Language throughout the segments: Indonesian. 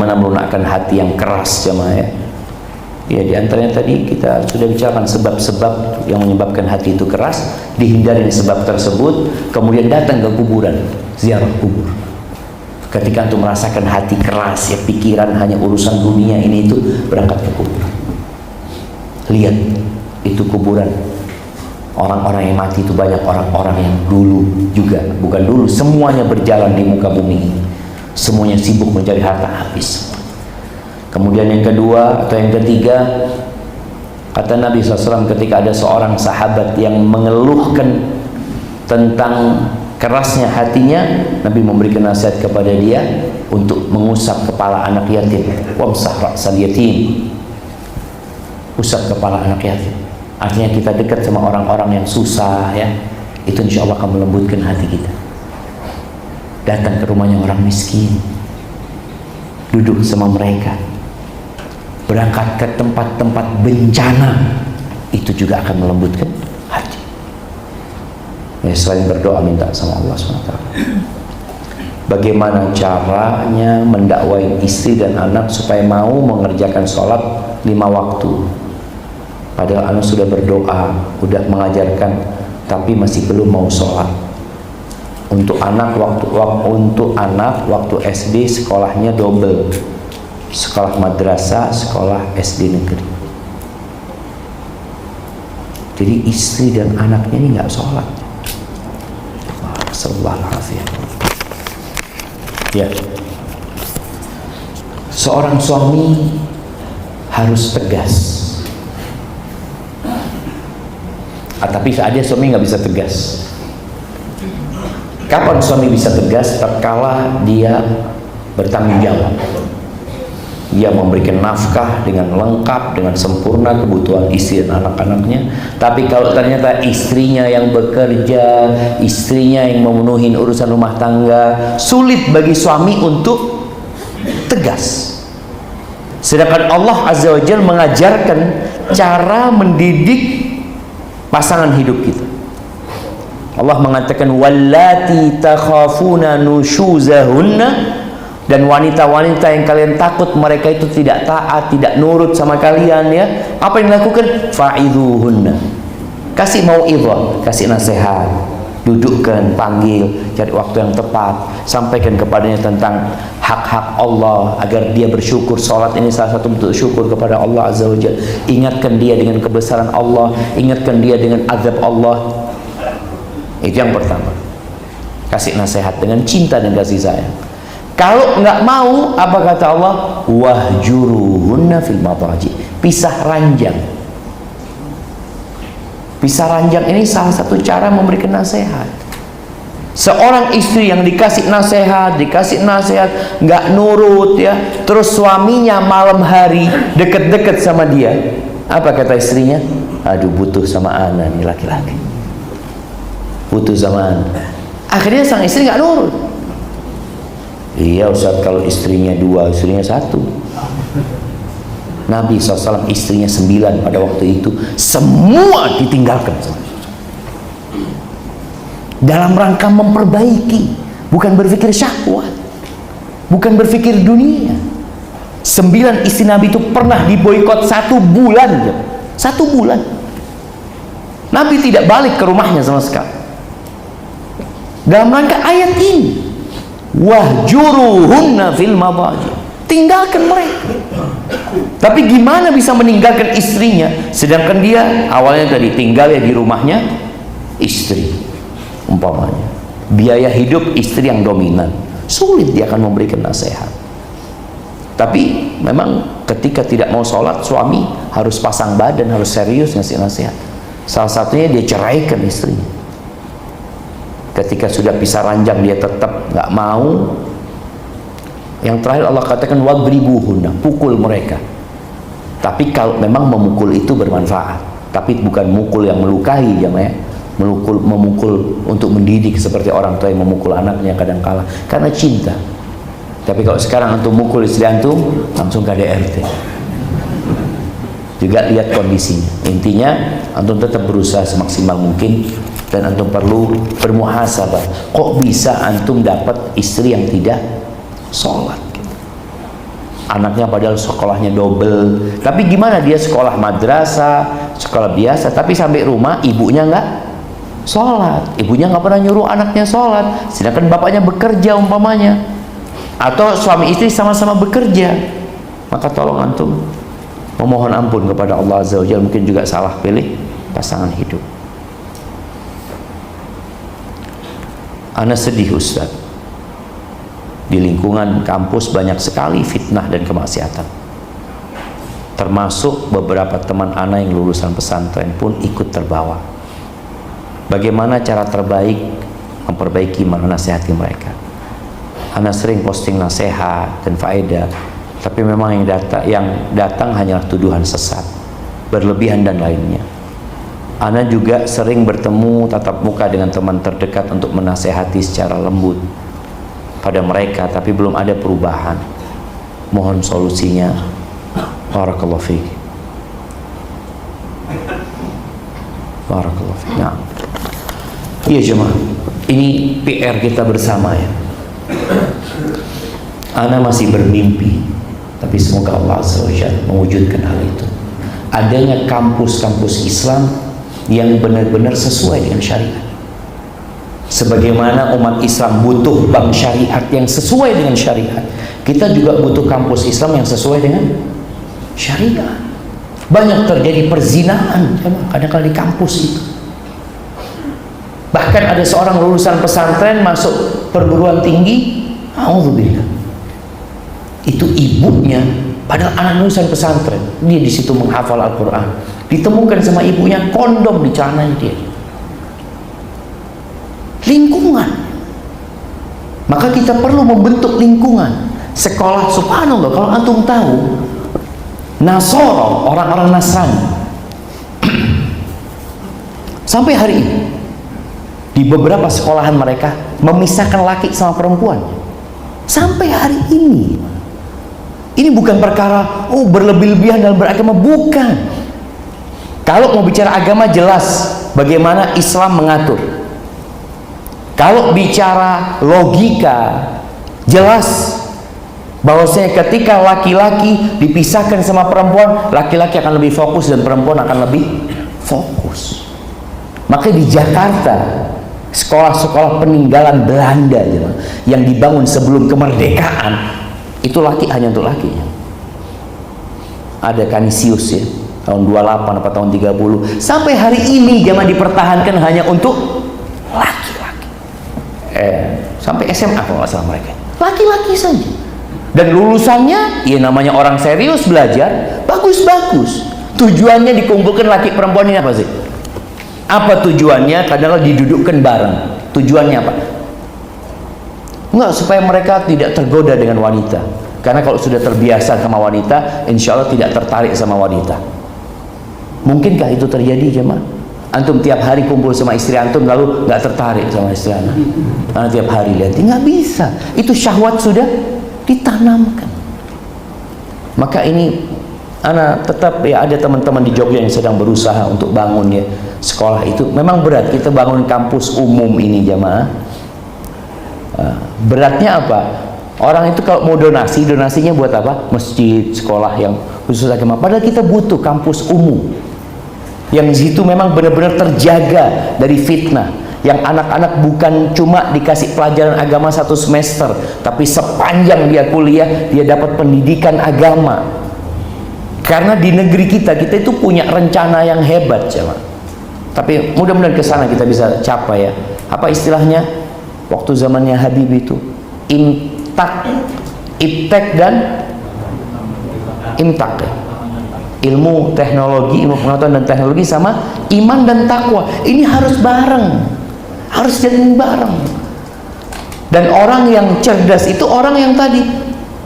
bagaimana melunakkan hati yang keras jemaah ya. Ya, di antaranya tadi kita sudah bicarakan sebab-sebab yang menyebabkan hati itu keras, dihindari sebab tersebut, kemudian datang ke kuburan, ziarah kubur. Ketika antum merasakan hati keras ya, pikiran hanya urusan dunia ini itu, berangkat ke kubur. Lihat itu kuburan. Orang-orang yang mati itu banyak orang-orang yang dulu juga, bukan dulu, semuanya berjalan di muka bumi ini. Semuanya sibuk mencari harta, habis. Kemudian yang kedua atau yang ketiga, kata Nabi SAW ketika ada seorang sahabat yang mengeluhkan tentang kerasnya hatinya, Nabi memberikan nasihat kepada dia untuk mengusap kepala anak yatim. Wamsah ra'sal yatim. Usap kepala anak yatim. Artinya kita dekat sama orang-orang yang susah ya, itu insya Allah akan melembutkan hati kita. Datang ke rumahnya orang miskin, duduk sama mereka, berangkat ke tempat-tempat bencana, itu juga akan melembutkan hati. Ya, selain berdoa minta sama Allah SWT. Bagaimana caranya mendakwai istri dan anak supaya mau mengerjakan sholat 5 waktu? Padahal anak sudah berdoa, sudah mengajarkan, tapi masih belum mau sholat. Untuk anak waktu SD sekolahnya double, sekolah madrasah, sekolah SD negeri. Jadi istri dan anaknya ini nggak sholat. Astagfirullahaladzim. Ya, seorang suami harus tegas. Tapi ada suami nggak bisa tegas. Kapan suami bisa tegas? Tatkala dia bertanggung jawab. Dia memberikan nafkah dengan lengkap, dengan sempurna kebutuhan istri dan anak-anaknya. Tapi kalau ternyata istrinya yang bekerja, istrinya yang memenuhi urusan rumah tangga, sulit bagi suami untuk tegas. Sedangkan Allah Azza wa Jalla mengajarkan cara mendidik pasangan hidup kita. Allah mengatakan wallati takhafuna nusyuzahunna, dan wanita-wanita yang kalian takut mereka itu tidak taat, tidak nurut sama kalian ya, apa yang dilakukan? Fa'idhuhunna, kasih mau'idhah, kasih nasihat, dudukkan, panggil, cari waktu yang tepat, sampaikan kepadanya tentang hak-hak Allah agar dia bersyukur. Salat ini salah satu bentuk syukur kepada Allah Azza wa Jalla. Ingatkan dia dengan kebesaran Allah, ingatkan dia dengan azab Allah. Itu yang pertama. Kasih nasihat dengan cinta dan kasih sayang. Kalau nggak mau, apa kata Allah? Wahjuruhunna fil madaji. Pisah ranjang. Pisah ranjang ini salah satu cara memberikan nasihat. Seorang istri yang dikasih nasihat nggak nurut ya, terus suaminya malam hari deket-deket sama dia, apa kata istrinya? Aduh, butuh sama ana nih laki-laki, butuh sama ana. Akhirnya sang istri nggak nurut. Iya Ustaz, kalau istrinya 2, istrinya 1. Nabi SAW istrinya 9 pada waktu itu, semua ditinggalkan dalam rangka memperbaiki, bukan berpikir syahwat, bukan berpikir dunia. 9 istri Nabi itu pernah diboikot 1 bulan. 1 bulan Nabi tidak balik ke rumahnya sama sekali, dalam rangka ayat ini, wahjuruhunna fil madaji, tinggalkan mereka. Tapi gimana bisa meninggalkan istrinya, sedangkan dia awalnya tadi tinggal ya di rumahnya istri, umpamanya biaya hidup istri yang dominan, sulit dia akan memberikan nasihat. Tapi memang ketika tidak mau sholat, suami harus pasang badan, harus serius ngasih nasihat. Salah satunya dia ceraikan istrinya. Ketika sudah pisah ranjang dia tetap nggak mau. Yang terakhir Allah katakan wadribuhunna, pukul mereka. Tapi kalau memang memukul itu bermanfaat, tapi bukan mukul yang melukai ya, memukul untuk mendidik seperti orang tua yang memukul anaknya kadangkala karena cinta. Tapi kalau sekarang antum mukul istri antum, langsung KDRT. Juga lihat kondisinya. Intinya antum tetap berusaha semaksimal mungkin, dan antum perlu bermuhasabah. Kok bisa antum dapat istri yang tidak sholat? Anaknya padahal sekolahnya double, tapi gimana dia sekolah madrasah, sekolah biasa, tapi sampai rumah ibunya nggak sholat, ibunya nggak pernah nyuruh anaknya sholat, sedangkan bapaknya bekerja umpamanya, atau suami istri sama-sama bekerja. Maka tolong antum memohon ampun kepada Allah Azza wa Jalla, mungkin juga salah pilih pasangan hidup. Ana sedih Ustaz, di lingkungan kampus banyak sekali fitnah dan kemaksiatan, termasuk beberapa teman ana yang lulusan pesantren pun ikut terbawa. Bagaimana cara terbaik memperbaiki, menasehati mereka? Ana sering posting nasihat dan faedah, tapi memang yang datang hanyalah tuduhan sesat, berlebihan dan lainnya. Ana juga sering bertemu tatap muka dengan teman terdekat untuk menasehati secara lembut pada mereka, tapi belum ada perubahan. Mohon solusinya. Barakallahu fiik. Barakallahu fiik. Nah, iya jemaah, ini PR kita bersama ya. Ana masih bermimpi, tapi semoga Allah Azza wa Jalla mewujudkan hal itu. Adanya kampus-kampus Islam yang benar-benar sesuai dengan syariat. Sebagaimana umat Islam butuh bank syariat yang sesuai dengan syariat, kita juga butuh kampus Islam yang sesuai dengan syariat. Banyak terjadi perzinaan kadang-kadang di kampus itu. Bahkan ada seorang lulusan pesantren masuk perguruan tinggi, auzubillah, itu ibunya padahal anak lulusan pesantren, dia di situ menghafal Al-Quran, ditemukan sama ibunya kondom di celananya dia. Lingkungan, maka kita perlu membentuk lingkungan sekolah. Subhanallah, kalau antum tahu Nasoro, orang-orang Nasrani sampai hari ini di beberapa sekolahan mereka memisahkan laki sama perempuan sampai hari ini. Ini bukan perkara berlebih-lebihan dalam beragama, bukan. Kalau mau bicara agama jelas bagaimana Islam mengatur. Kalau bicara logika jelas bahwasanya ketika laki-laki dipisahkan sama perempuan, laki-laki akan lebih fokus dan perempuan akan lebih fokus. Maka di Jakarta sekolah-sekolah peninggalan Belanda yang dibangun sebelum kemerdekaan, itu laki hanya untuk laki. Ada Kanisius ya, tahun 28 apa tahun 30, sampai hari ini jamaah dipertahankan hanya untuk laki-laki. Sampai SMA kalau nggak salah mereka, laki-laki saja. Dan lulusannya, ya namanya orang serius belajar, bagus-bagus. Tujuannya dikumpulkan laki perempuan ini apa sih? Apa tujuannya? Kadang-kadang didudukkan bareng. Tujuannya apa? Enggak, supaya mereka tidak tergoda dengan wanita. Karena kalau sudah terbiasa sama wanita, insya Allah tidak tertarik sama wanita. Mungkinkah itu terjadi jemaah? Antum tiap hari kumpul sama istri antum lalu nggak tertarik sama istri antum? Karena tiap hari lihat, nggak bisa. Itu syahwat sudah ditanamkan. Maka ini ana tetap ya, ada teman-teman di Jogja yang sedang berusaha untuk bangun ya sekolah itu. Memang berat kita bangun kampus umum ini jamaah. Beratnya apa? Orang itu kalau mau donasi, donasinya buat apa? Masjid, sekolah yang khusus agama. Padahal kita butuh kampus umum yang di situ memang benar-benar terjaga dari fitnah, yang anak-anak bukan cuma dikasih pelajaran agama 1 semester, tapi sepanjang dia kuliah dia dapat pendidikan agama. Karena di negeri kita itu punya rencana yang hebat jemaah. Tapi mudah-mudahan ke sana kita bisa capai ya. Apa istilahnya waktu zamannya Habib itu? Iptek dan imtak ya. Ilmu teknologi, ilmu pengetahuan dan teknologi sama iman dan takwa. Ini harus bareng, harus jalan bareng. Dan orang yang cerdas itu orang yang tadi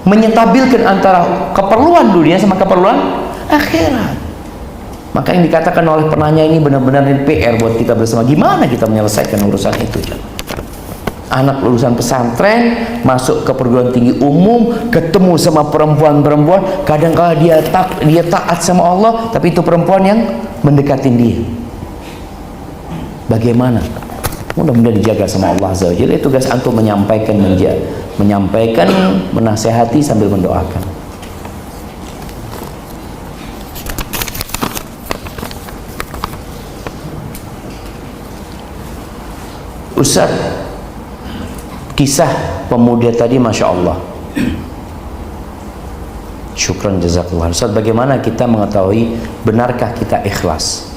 menyentabilkan antara keperluan dunia sama keperluan akhirat. Maka yang dikatakan oleh penanya ini benar-benar PR buat kita bersama. Gimana kita menyelesaikan urusan itu? Anak lulusan pesantren masuk ke perguruan tinggi umum, ketemu sama perempuan-perempuan, kadang-kala dia taat sama Allah, tapi itu perempuan yang mendekatin dia. Bagaimana? Mudah-mudahan dijaga sama Allah Azza wa Jalla. Tugas antum menyampaikan, menasehati sambil mendoakan. Ustaz, kisah pemuda tadi Masya Allah. Syukran jazakallah. Ustaz, bagaimana kita mengetahui benarkah kita ikhlas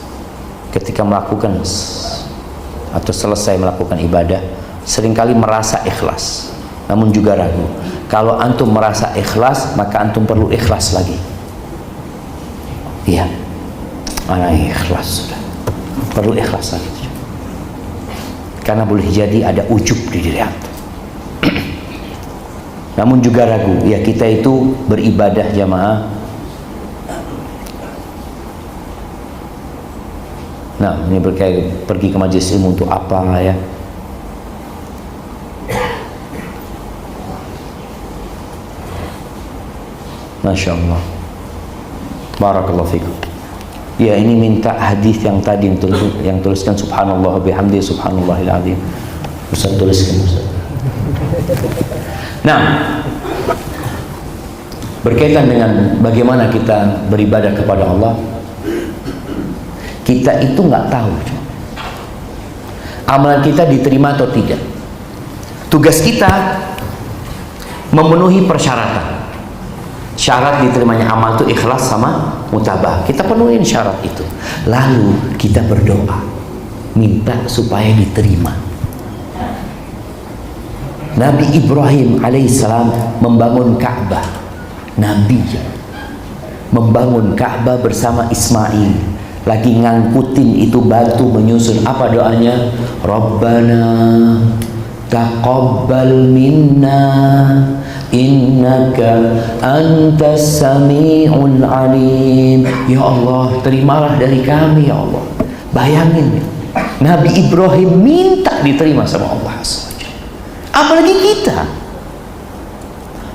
ketika melakukan atau selesai melakukan ibadah? Seringkali merasa ikhlas, namun juga ragu. Kalau antum merasa ikhlas, maka antum perlu ikhlas lagi. Iya, ana ikhlas sudah. Perlu ikhlas lagi. Karena boleh jadi ada ujub di diri antum. Namun juga ragu. Ya, kita itu beribadah jamaah. Nah, ini pergi ke majelis ilmu untuk apa ya? Masya Allah. Barakallahu fikum. Ya, ini minta hadis yang tadi yang tuliskan subhanallah bihamdi subhanallahil azim. Ustaz tuliskan Ustaz. Nah, berkaitan dengan bagaimana kita beribadah kepada Allah, kita itu nggak tahu amalan kita diterima atau tidak. Tugas kita memenuhi persyaratan. Syarat diterimanya amal itu ikhlas sama mutabah. Kita penuhin syarat itu. Lalu kita berdoa, minta supaya diterima. Nabi Ibrahim alaihissalam membangun Ka'bah. Nabi membangun Ka'bah bersama Ismail. Lagi ngangkutin itu batu menyusun. Apa doanya? Rabbana taqabbal minna innaka antas sami'un alim. Ya Allah, terimalah dari kami ya Allah. Bayangin, Nabi Ibrahim minta diterima sama Allah. Apalagi kita.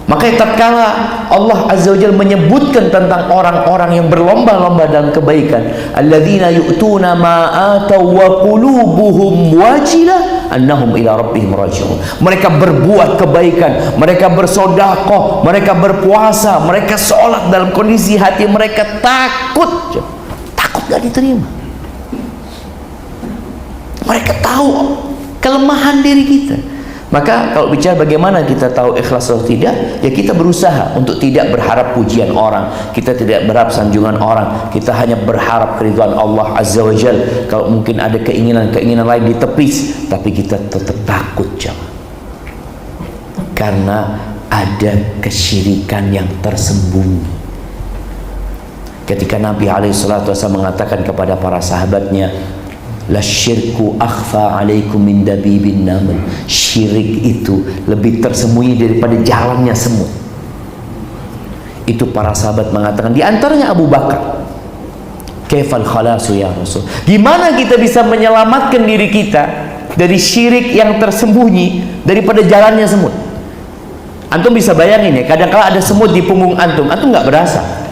Makanya tatkala Allah Azza wa Jalla menyebutkan tentang orang-orang yang berlomba-lomba dalam kebaikan, alladzina yu'tuna ma ataw wa qulubuhum wajilah annahum ila rabbihim raji'un. Mereka berbuat kebaikan, mereka bersedekah, mereka berpuasa, mereka sholat dalam kondisi hati mereka takut. Takut gak diterima. Mereka tahu kelemahan diri kita. Maka kalau bicara bagaimana kita tahu ikhlas atau tidak, ya kita berusaha untuk tidak berharap pujian orang, kita tidak berharap sanjungan orang, kita hanya berharap keridhaan Allah Azza wa Jalla. Kalau mungkin ada keinginan lain ditepis, tapi kita tetap takut jangan. Karena ada kesyirikan yang tersembunyi. Ketika Nabi SAW mengatakan kepada para sahabatnya, la syirku akhfa alaikum min dabibin naml. Syirik itu lebih tersembunyi daripada jalannya semut. Itu para sahabat mengatakan, di antaranya Abu Bakar, kaifal khalasu ya Rasul, gimana kita bisa menyelamatkan diri kita dari syirik yang tersembunyi daripada jalannya semut? Antum bisa bayangin ya, kadang-kala ada semut di punggung antum nggak berasa,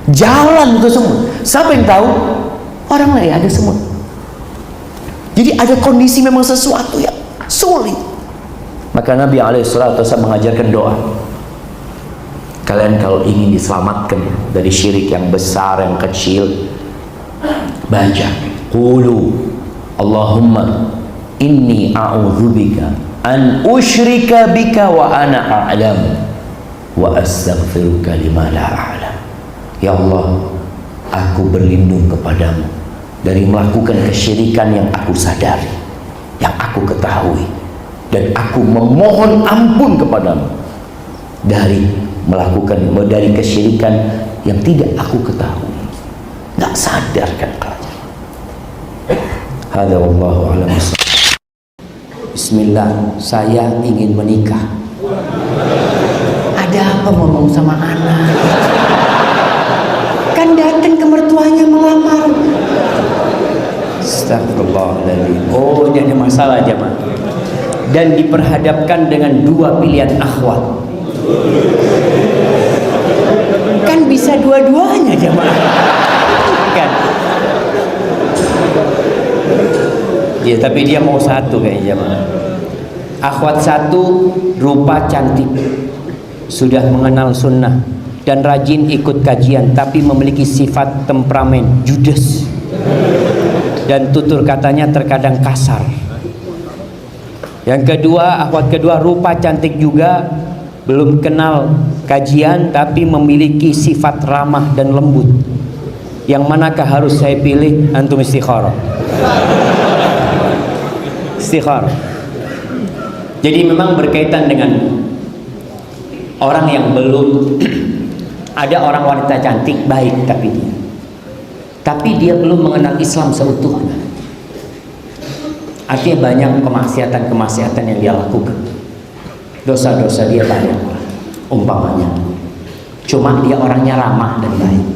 jalan itu semut. Siapa yang tahu? Orang lain ada semut. Jadi ada kondisi memang sesuatu yang sulit. Maka Nabi SAW mengajarkan doa. Kalian kalau ingin diselamatkan dari syirik yang besar, yang kecil, baca qulu Allahumma inni a'udzubika an usyrika bika wa ana a'lam wa astaghfiruka lima la a'lam. Ya Allah, aku berlindung kepadamu dari melakukan kesyirikan yang aku sadari, yang aku ketahui, dan aku memohon ampun kepadamu dari kesyirikan yang tidak aku ketahui, nggak sadar kan kalian. Hadza wallahu a'lam. Bismillah, saya ingin menikah. Ada apa ngomong sama anak? Kan datang ke mertuanya melamar. Astagfirullahaladzim. Oh, jadi masalah jemaah. Dan diperhadapkan dengan dua pilihan akhwat. Kan bisa dua-duanya jemaah. Kan? Ya, tapi dia mau satu kayaknya jemaah. Akhwat satu rupa cantik, sudah mengenal sunnah dan rajin ikut kajian, tapi memiliki sifat temperamen judes. Dan tutur katanya terkadang kasar. Yang kedua, akhwat kedua, rupa cantik juga, belum kenal kajian tapi memiliki sifat ramah dan lembut. Yang manakah harus saya pilih? Antum istikharah. Istikharah. Jadi memang berkaitan dengan orang yang belum ada orang wanita cantik baik tapi dia belum mengenal Islam seutuhnya. Artinya banyak kemaksiatan yang dia lakukan, dosa-dosa dia banyak umpamanya. Cuma dia orangnya ramah dan baik.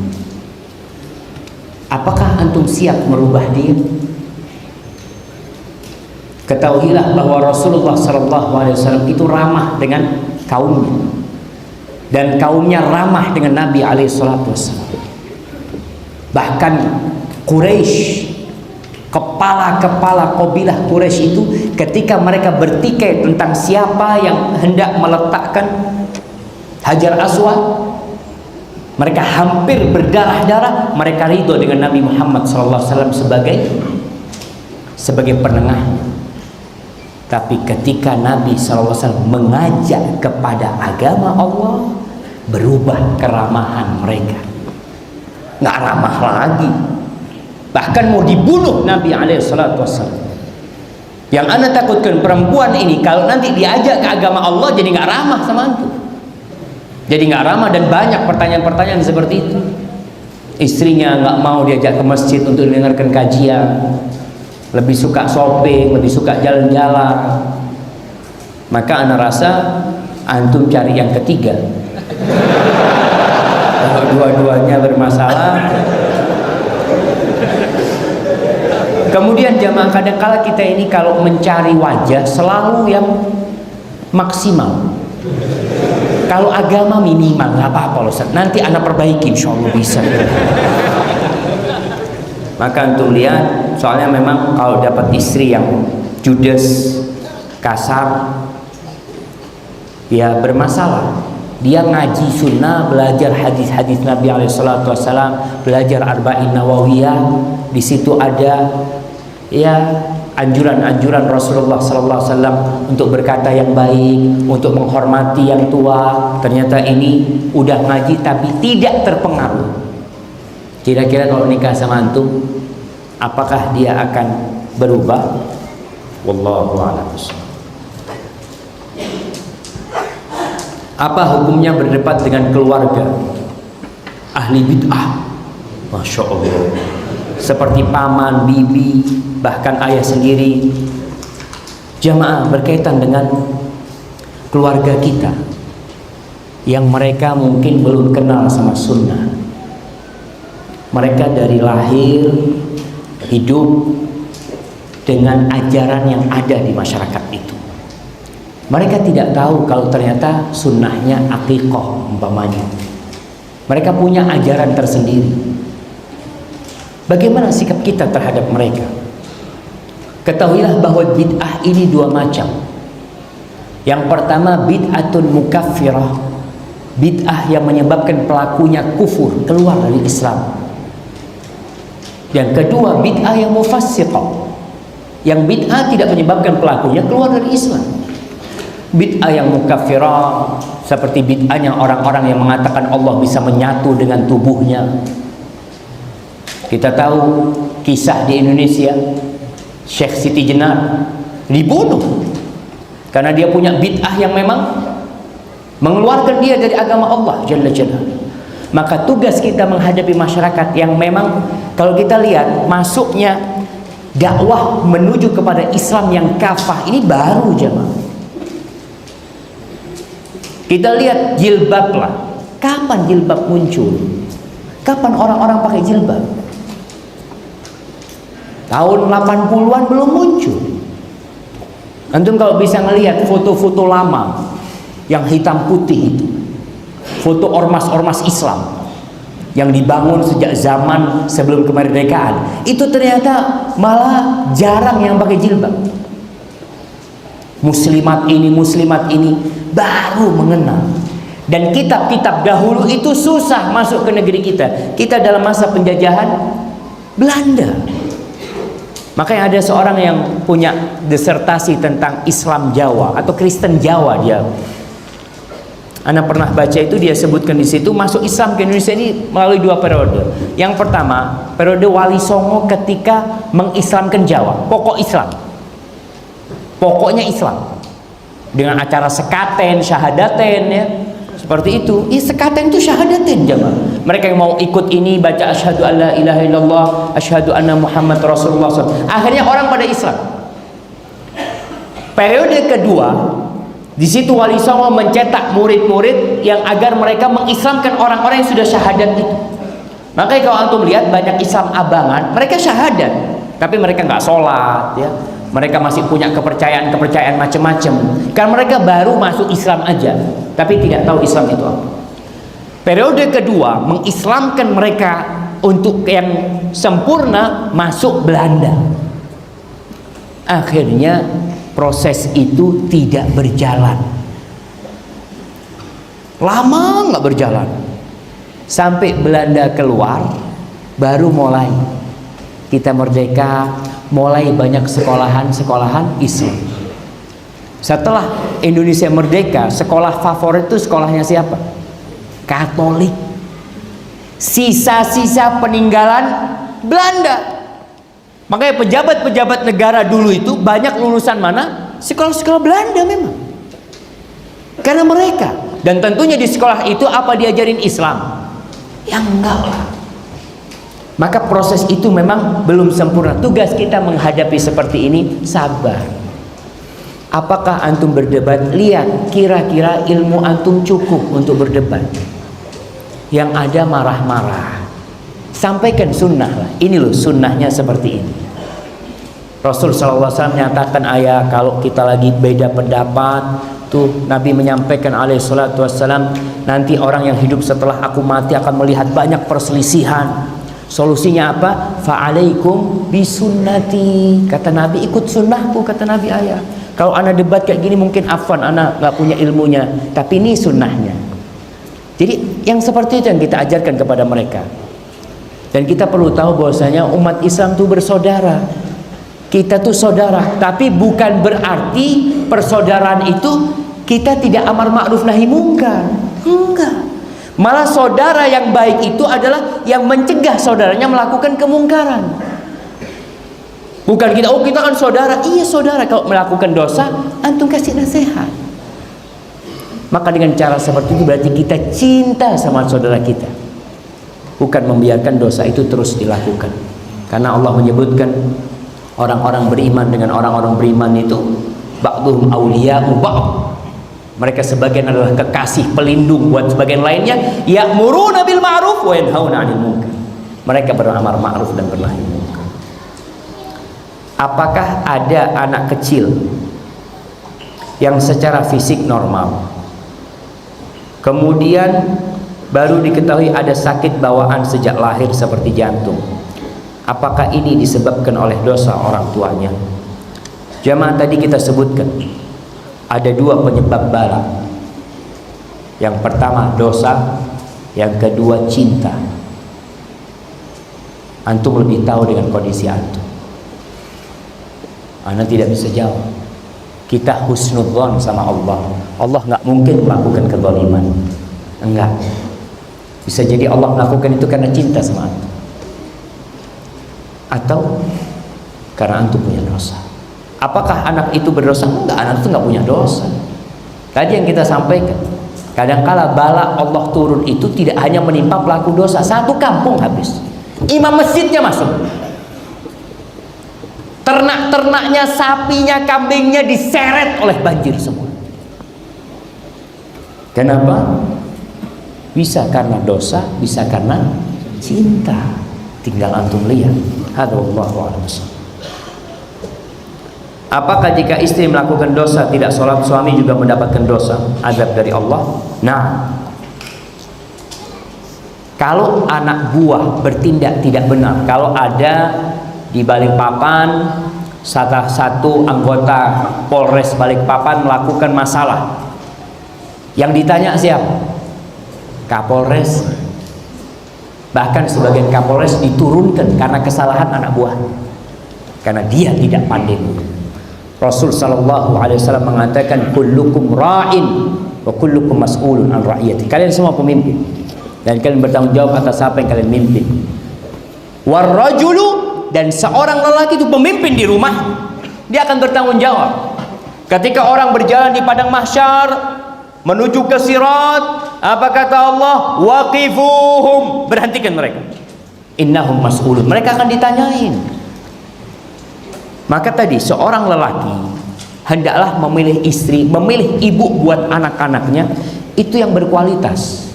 Apakah antum siap merubah dia? Ketahuilah bahwa Rasulullah SAW itu ramah dengan kaumnya, dan kaumnya ramah dengan Nabi SAW. Bahkan Quraisy, kepala-kepala kabilah Quraisy itu ketika mereka bertikai tentang siapa yang hendak meletakkan Hajar Aswad, mereka hampir berdarah-darah. Mereka ridho dengan Nabi Muhammad SAW sebagai penengah. Tapi ketika Nabi SAW mengajak kepada agama Allah, berubah keramahan mereka, nggak ramah lagi. Bahkan mau dibunuh Nabi SAW. Yang anda takutkan perempuan ini kalau nanti diajak ke agama Allah jadi nggak ramah sama antum, jadi nggak ramah, dan banyak pertanyaan-pertanyaan seperti itu. Istrinya nggak mau diajak ke masjid untuk mendengarkan kajian, lebih suka shopping, lebih suka jalan-jalan. Maka anda rasa antum cari yang ketiga. Kalau dua-duanya bermasalah. Kemudian jamaah, kadang-kala kita ini kalau mencari wajah selalu yang maksimal. Kalau agama minimal, nggak apa-apa loh, nanti anak perbaiki, insya Allah bisa. Maka antum lihat, soalnya memang kalau dapat istri yang judes, kasar, ya bermasalah. Dia ngaji sunnah, belajar hadis-hadis Nabi SAW, belajar Arba'in Nawawiyah. Di situ ada ya anjuran-anjuran Rasulullah SAW untuk berkata yang baik, untuk menghormati yang tua. Ternyata ini udah ngaji tapi tidak terpengaruh. Kira-kira kalau nikah sama antum, apakah dia akan berubah? Wallahu a'lam. Apa hukumnya berdebat dengan keluarga ahli bid'ah? Masya Allah. Seperti paman, bibi, bahkan ayah sendiri. Jamaah, berkaitan dengan keluarga kita yang mereka mungkin belum kenal sama sunnah. Mereka dari lahir hidup dengan ajaran yang ada di masyarakat itu. Mereka tidak tahu kalau ternyata sunnahnya aqiqah umpamanya. Mereka punya ajaran tersendiri. Bagaimana sikap kita terhadap mereka? Ketahuilah bahwa bid'ah ini dua macam. Yang pertama bid'atun mukaffirah, bid'ah yang menyebabkan pelakunya kufur, keluar dari Islam. Yang kedua bid'ah yang mufassiqah, yang bid'ah tidak menyebabkan pelakunya keluar dari Islam. Bid'ah yang mukaffirah seperti bid'ahnya orang-orang yang mengatakan Allah bisa menyatu dengan tubuhnya. Kita tahu kisah di Indonesia, Syekh Siti Jenar dibunuh karena dia punya bid'ah yang memang mengeluarkan dia dari agama Allah Jalla Jalla. Maka tugas kita menghadapi masyarakat yang memang kalau kita lihat masuknya dakwah menuju kepada Islam yang kafah ini baru jemaah. Kita lihat jilbab lah. Kapan jilbab muncul? Kapan orang-orang pakai jilbab? Tahun 80-an belum muncul. Antum kalau bisa ngelihat foto-foto lama yang hitam putih itu, foto ormas-ormas Islam yang dibangun sejak zaman sebelum kemerdekaan, itu ternyata malah jarang yang pakai jilbab. Muslimat ini baru mengenal. Dan kitab-kitab dahulu itu susah masuk ke negeri kita. Kita dalam masa penjajahan Belanda. Makanya ada seorang yang punya disertasi tentang Islam Jawa atau Kristen Jawa dia. Anda pernah baca itu, dia sebutkan di situ masuk Islam ke Indonesia ini melalui 2 periode. Yang pertama, periode Wali Songo ketika mengislamkan Jawa, pokok Islam. Pokoknya Islam. Dengan acara sekaten, syahadaten ya. Seperti itu. Sekaten itu syahadaten jemaah. Mereka yang mau ikut ini baca asyhadu alla ilaha illallah, asyhadu anna Muhammad Rasulullah SAW. Akhirnya orang pada Islam. Periode kedua, di situ Wali Songo mencetak murid-murid yang agar mereka mengislamkan orang-orang yang sudah syahadat itu. Makanya kalau antum lihat banyak Islam abangan, mereka syahadat, tapi mereka nggak sholat ya. Mereka masih punya kepercayaan macam-macam. Karena mereka baru masuk Islam aja, tapi tidak tahu Islam itu apa. Periode kedua mengislamkan mereka untuk yang sempurna masuk Belanda. Akhirnya proses itu tidak berjalan. Lama nggak berjalan. Sampai Belanda keluar, baru mulai kita merdeka, mulai banyak sekolahan Islam. Setelah Indonesia merdeka, sekolah favorit itu sekolahnya siapa? Katolik. Sisa-sisa peninggalan Belanda. Makanya pejabat-pejabat negara dulu itu banyak lulusan mana? Sekolah-sekolah Belanda memang. Karena mereka, dan tentunya di sekolah itu apa diajarin Islam? Ya enggak lah. Maka proses itu memang belum sempurna. Tugas kita menghadapi seperti ini sabar. Apakah antum berdebat? Lihat kira-kira ilmu antum cukup untuk berdebat. Yang ada marah-marah. Sampaikan sunnah lah. Ini loh sunnahnya seperti ini. Rasul SAW menyatakan kalau kita lagi beda pendapat, tuh Nabi menyampaikan alaihissalatu wassalam, nanti orang yang hidup setelah aku mati akan melihat banyak perselisihan. Solusinya apa? Fa'alaikum bisunnati. Kata Nabi, ikut sunnahku, kata Nabi ayah. Kalau anak debat kayak gini mungkin afwan, anak nggak punya ilmunya, tapi ini sunnahnya. Jadi yang seperti itu yang kita ajarkan kepada mereka. Dan kita perlu tahu bahwasanya umat Islam itu bersaudara. Kita tuh saudara, tapi bukan berarti persaudaraan itu kita tidak amar ma'ruf nahi munkar. Enggak. Malah saudara yang baik itu adalah yang mencegah saudaranya melakukan kemungkaran. Bukan kita, kita kan saudara. Iya saudara, kalau melakukan dosa antum kasih nasihat. Maka dengan cara seperti itu berarti kita cinta sama saudara kita, bukan membiarkan dosa itu terus dilakukan. Karena Allah menyebutkan orang-orang beriman dengan orang-orang beriman itu ba'duhum awliya'u ba'd. Mereka sebagian adalah kekasih pelindung buat sebagian lainnya. Ya'muruna bil ma'ruf wa yanhauna 'anil munkar. Mereka beramar ma'ruf dan bernahi munkar. Apakah ada anak kecil yang secara fisik normal, kemudian baru diketahui ada sakit bawaan sejak lahir seperti jantung? Apakah ini disebabkan oleh dosa orang tuanya? Jamaah, tadi kita sebutkan ada 2 penyebab bala. Yang pertama dosa, yang kedua cinta. Antum lebih tahu dengan kondisi antum. Anda tidak bisa jawab. Kita husnudzon sama Allah. Allah nggak mungkin melakukan kezaliman. Enggak. Bisa jadi Allah melakukan itu karena cinta sama antum, atau karena antum punya dosa. Apakah anak itu berdosa? Enggak, anak itu nggak punya dosa. Tadi yang kita sampaikan, kadangkala bala Allah turun itu tidak hanya menimpa pelaku dosa, satu kampung habis. Imam masjidnya masuk, ternak-ternaknya, sapinya, kambingnya diseret oleh banjir semua. Kenapa? Bisa karena dosa, bisa karena cinta. Tinggal antum lihat. Hadallahu a'lam. Apakah jika istri melakukan dosa tidak sholat, suami juga mendapatkan dosa, azab dari Allah? Nah, kalau anak buah bertindak tidak benar, kalau ada di Balikpapan salah satu anggota Polres Balikpapan melakukan masalah, yang ditanya siapa? Kapolres. Bahkan sebagian Kapolres diturunkan karena kesalahan anak buah. karena dia tidak pandai. Rasul sallallahu alaihi wasallam mengatakan kullukum ra'in wa kullukum mas'ulun an ra'iyati. Kalian semua pemimpin dan kalian bertanggung jawab atas apa yang kalian mimpin. Warrajulu, dan seorang lelaki itu pemimpin di rumah, dia akan bertanggung jawab. Ketika orang berjalan di padang mahsyar menuju ke sirat, apa kata Allah? Waqifuhum, berhentikan mereka. Innahum mas'ulun, mereka akan ditanyain. Maka tadi seorang lelaki hendaklah memilih istri, memilih ibu buat anak-anaknya itu yang berkualitas,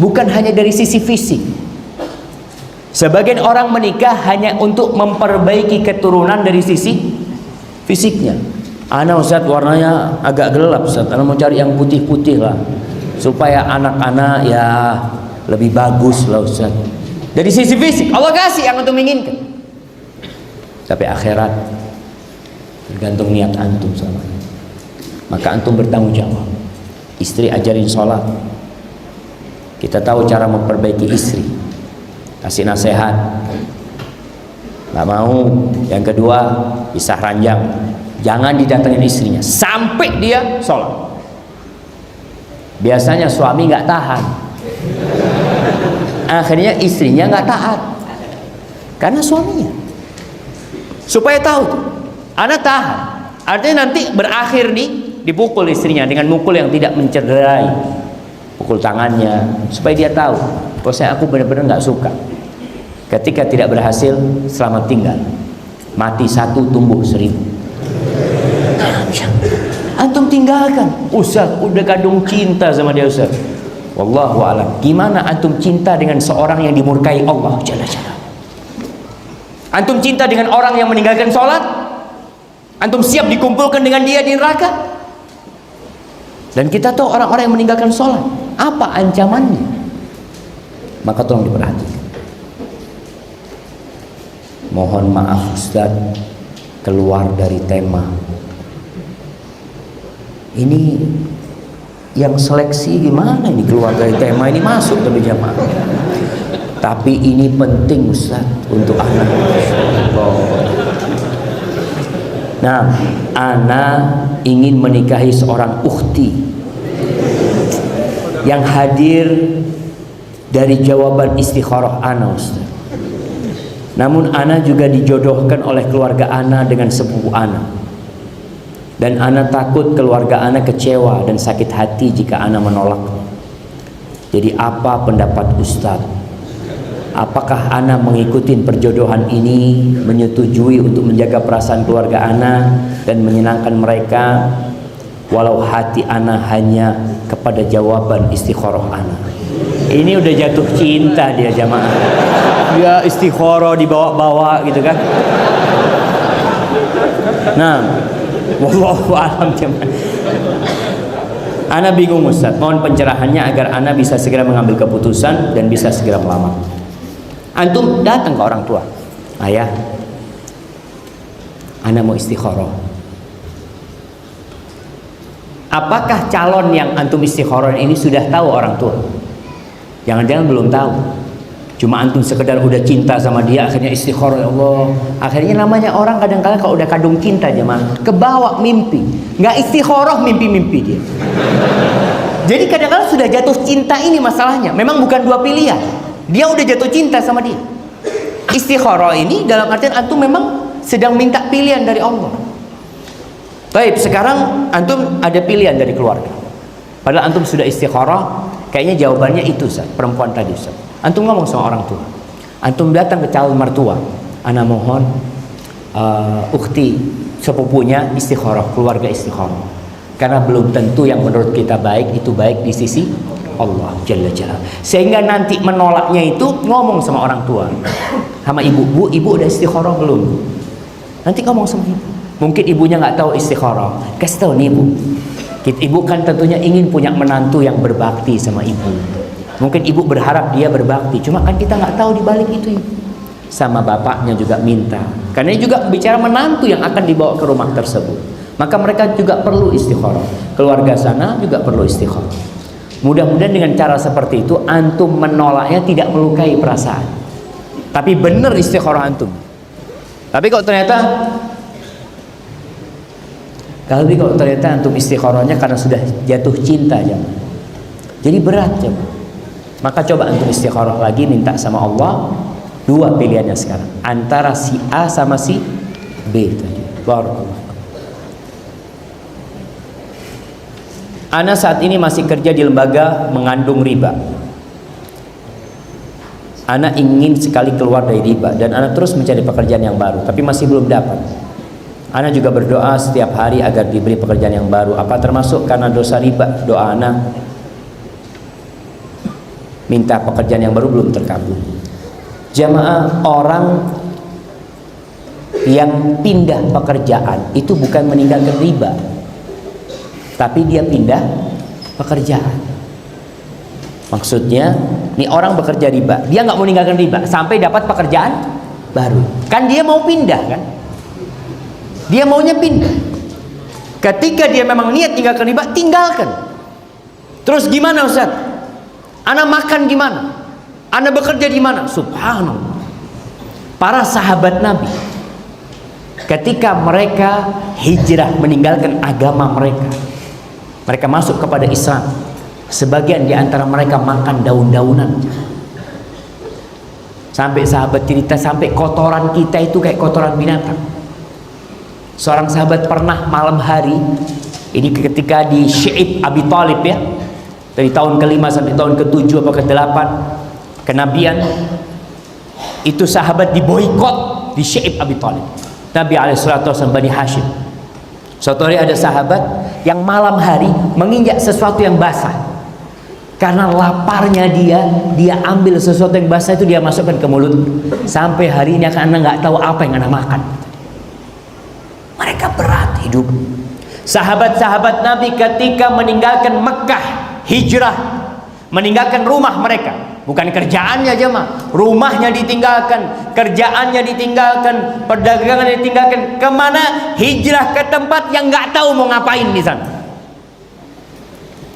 bukan hanya dari sisi fisik. Sebagian orang menikah hanya untuk memperbaiki keturunan dari sisi fisiknya. Ana Ustaz warnanya agak gelap Ustaz, ana mau cari yang putih-putih lah supaya anak-anak ya lebih bagus lah Ustaz. Dari sisi fisik Allah kasih yang antum inginkan. Tapi akhirat tergantung niat antum sama. Maka antum bertanggung jawab. Istri ajarin sholat, kita tahu cara memperbaiki istri, kasih nasihat, nggak mau. Yang kedua, pisah ranjang, jangan didatengin istrinya sampai dia sholat. Biasanya suami nggak tahan, akhirnya istrinya nggak taat karena suaminya. Supaya tahu tuh, anak tahan, artinya nanti berakhir dipukul istrinya dengan mukul yang tidak mencederai, pukul tangannya, supaya dia tahu bahwa aku benar-benar nggak suka. Ketika tidak berhasil, selamat tinggal, mati 1 tumbuh 1000. Antum tinggalkan. Ustaz udah kadung cinta sama dia Ustaz. Wallahu a'lam. Gimana antum cinta dengan seorang yang dimurkai Allah Jalla Jalla? Antum cinta dengan orang yang meninggalkan sholat? Antum siap dikumpulkan dengan dia di neraka? Dan kita tahu orang-orang yang meninggalkan sholat, apa ancamannya? Maka tolong diperhatikan. Mohon maaf Ustaz, keluar dari tema. Ini yang seleksi gimana ini, keluar dari tema ini masuk ke jamaah. Tapi ini penting Ustaz untuk anak. Nah, anak ingin menikahi seorang ukhti yang hadir dari jawaban istikharah anak Ustaz. Namun anak juga dijodohkan oleh keluarga anak dengan sepupu anak. Dan anak takut keluarga anak kecewa dan sakit hati jika anak menolak. Jadi apa pendapat Ustaz? Apakah ana mengikuti perjodohan ini, menyetujui untuk menjaga perasaan keluarga ana dan menyenangkan mereka, walau hati ana hanya kepada jawaban istikharah ana? Ini udah jatuh cinta dia jamaah. Dia istikharah dibawa-bawa gitu kan. Nah, wallahu a'lam jamaah. Ana bingung Ustaz, mohon pencerahannya agar ana bisa segera mengambil keputusan dan bisa segera melamar. Antum datang ke orang tua, ayah, ana mau istikharah. Apakah calon yang antum istikharah ini sudah tahu orang tua? Jangan-jangan belum tahu. Cuma antum sekedar udah cinta sama dia, akhirnya istikharah, ya Allah. Akhirnya namanya orang kadang-kadang kalau udah kadung cinta jemaah, kebawa mimpi, nggak istikharah mimpi-mimpi dia. Jadi kadang-kadang sudah jatuh cinta, ini masalahnya. Memang bukan dua pilihan. Dia udah jatuh cinta sama dia. Istikharah ini dalam artian antum memang sedang minta pilihan dari Allah. Baik, sekarang antum ada pilihan dari keluarga. Padahal antum sudah istikharah, kayaknya jawabannya itu Ustaz, perempuan tadi Ustaz. Antum ngomong sama orang tua. Antum datang ke calon mertua. Ana mohon ukhti sepupunya istikharah, keluarga istikharah. Karena belum tentu yang menurut kita baik itu baik di sisi Allah Jalla Jalla. Sehingga nanti menolaknya itu ngomong sama orang tua, sama ibu, bu, ibu udah istikharah belum? Nanti ngomong sama ibu. Mungkin ibunya nggak tahu istikharah, kasih tahu nih ibu. Ibu kan tentunya ingin punya menantu yang berbakti sama ibu. Mungkin ibu berharap dia berbakti, cuma kan kita nggak tahu di balik itu. Sama bapaknya juga minta, karena juga bicara menantu yang akan dibawa ke rumah tersebut. Maka mereka juga perlu istikharah. Keluarga sana juga perlu istikharah. Mudah-mudahan dengan cara seperti itu antum menolaknya tidak melukai perasaan, tapi benar istikharah antum. Tapi kalau ternyata antum istikharahnya karena sudah jatuh cinta jemaah, jadi berat jemaah, maka coba antum istikharah lagi, minta sama Allah. Dua pilihannya sekarang, antara si A sama si B tadi. Barakallah. Ana saat ini masih kerja di lembaga mengandung riba. Ana ingin sekali keluar dari riba dan Ana terus mencari pekerjaan yang baru, tapi masih belum dapat. Ana juga berdoa setiap hari agar diberi pekerjaan yang baru. Apa termasuk karena dosa riba? Doa Ana minta pekerjaan yang baru belum terkabul. Jamaah, orang yang pindah pekerjaan itu bukan meninggalkan riba, tapi dia pindah pekerjaan. Maksudnya, nih orang bekerja riba, dia nggak mau meninggalkan riba sampai dapat pekerjaan baru. Kan dia mau pindah kan? Dia maunya pindah. Ketika dia memang niat tinggalkan riba, tinggalkan. Terus gimana Ustaz? Ana makan gimana? Ana bekerja di mana? Subhanallah. Para sahabat Nabi, ketika mereka hijrah meninggalkan agama mereka, mereka masuk kepada Islam. Sebagian di antara mereka makan daun-daunan. Sampai sahabat cerita, sampai kotoran kita itu kayak kotoran binatang. Seorang sahabat pernah malam hari, ini ketika di Syi'ib Abi Thalib ya, dari tahun ke-5 sampai tahun ke-7 atau ke-8 kenabian, itu sahabat diboikot di Syi'ib Abi Thalib. Nabi alaihissalatu wassalam Bani Hashim. Suatu hari ada sahabat yang malam hari menginjak sesuatu yang basah. Karena laparnya dia ambil sesuatu yang basah itu dia masukkan ke mulut. Sampai hari ini karena nggak tahu apa yang Anda makan. Mereka berat hidup. Sahabat-sahabat Nabi ketika meninggalkan Mekah, hijrah, meninggalkan rumah mereka, bukan kerjaannya aja mah, rumahnya ditinggalkan, kerjaannya ditinggalkan, perdagangan ditinggalkan, kemana? Hijrah ke tempat yang nggak tahu mau ngapain di sana.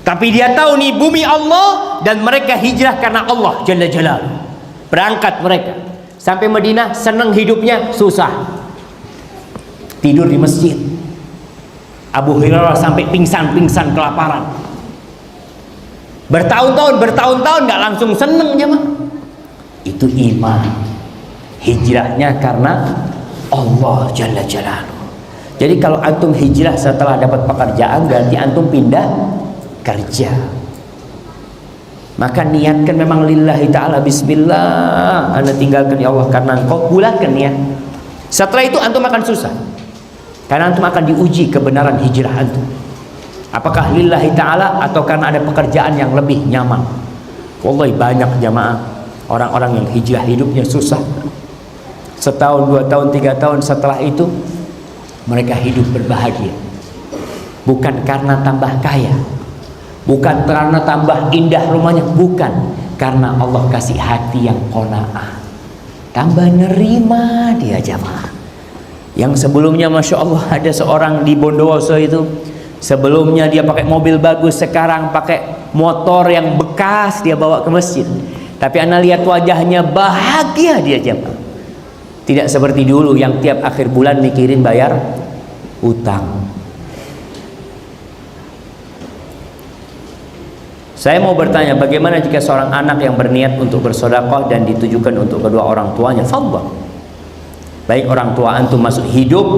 Tapi dia tahu nih bumi Allah, dan mereka hijrah karena Allah Jalla Jalaluhu. Berangkat mereka sampai Madinah, senang hidupnya, susah. Tidur di masjid. Abu Hurairah sampai pingsan kelaparan. Bertahun-tahun nggak langsung seneng jemaah. Itu iman. Hijrahnya karena Allah Jalla Jalaluhu. Jadi kalau antum hijrah setelah dapat pekerjaan, berarti antum pindah kerja. Maka niatkan memang lillahi ta'ala, bismillah, Anda tinggalkan ya Allah karena Engkau, bulatkan niat. Setelah itu antum akan susah, karena antum akan diuji kebenaran hijrah antum. Apakah lillahi ta'ala atau karena ada pekerjaan yang lebih nyaman. Wallahi banyak jamaah orang-orang yang hijrah hidupnya susah, setahun, 2 tahun, 3 tahun, setelah itu mereka hidup berbahagia. Bukan karena tambah kaya, bukan karena tambah indah rumahnya, bukan, karena Allah kasih hati yang qanaah, tambah nerima dia jamaah. Yang sebelumnya Masya Allah ada seorang di Bondowoso itu, sebelumnya dia pakai mobil bagus, sekarang pakai motor yang bekas dia bawa ke masjid. Tapi Anda lihat wajahnya bahagia dia jamaah. Tidak seperti dulu yang tiap akhir bulan mikirin bayar utang. Saya mau bertanya, bagaimana jika seorang anak yang berniat untuk bersedekah dan ditujukan untuk kedua orang tuanya? Fadhal. Baik orang tua antum masuk hidup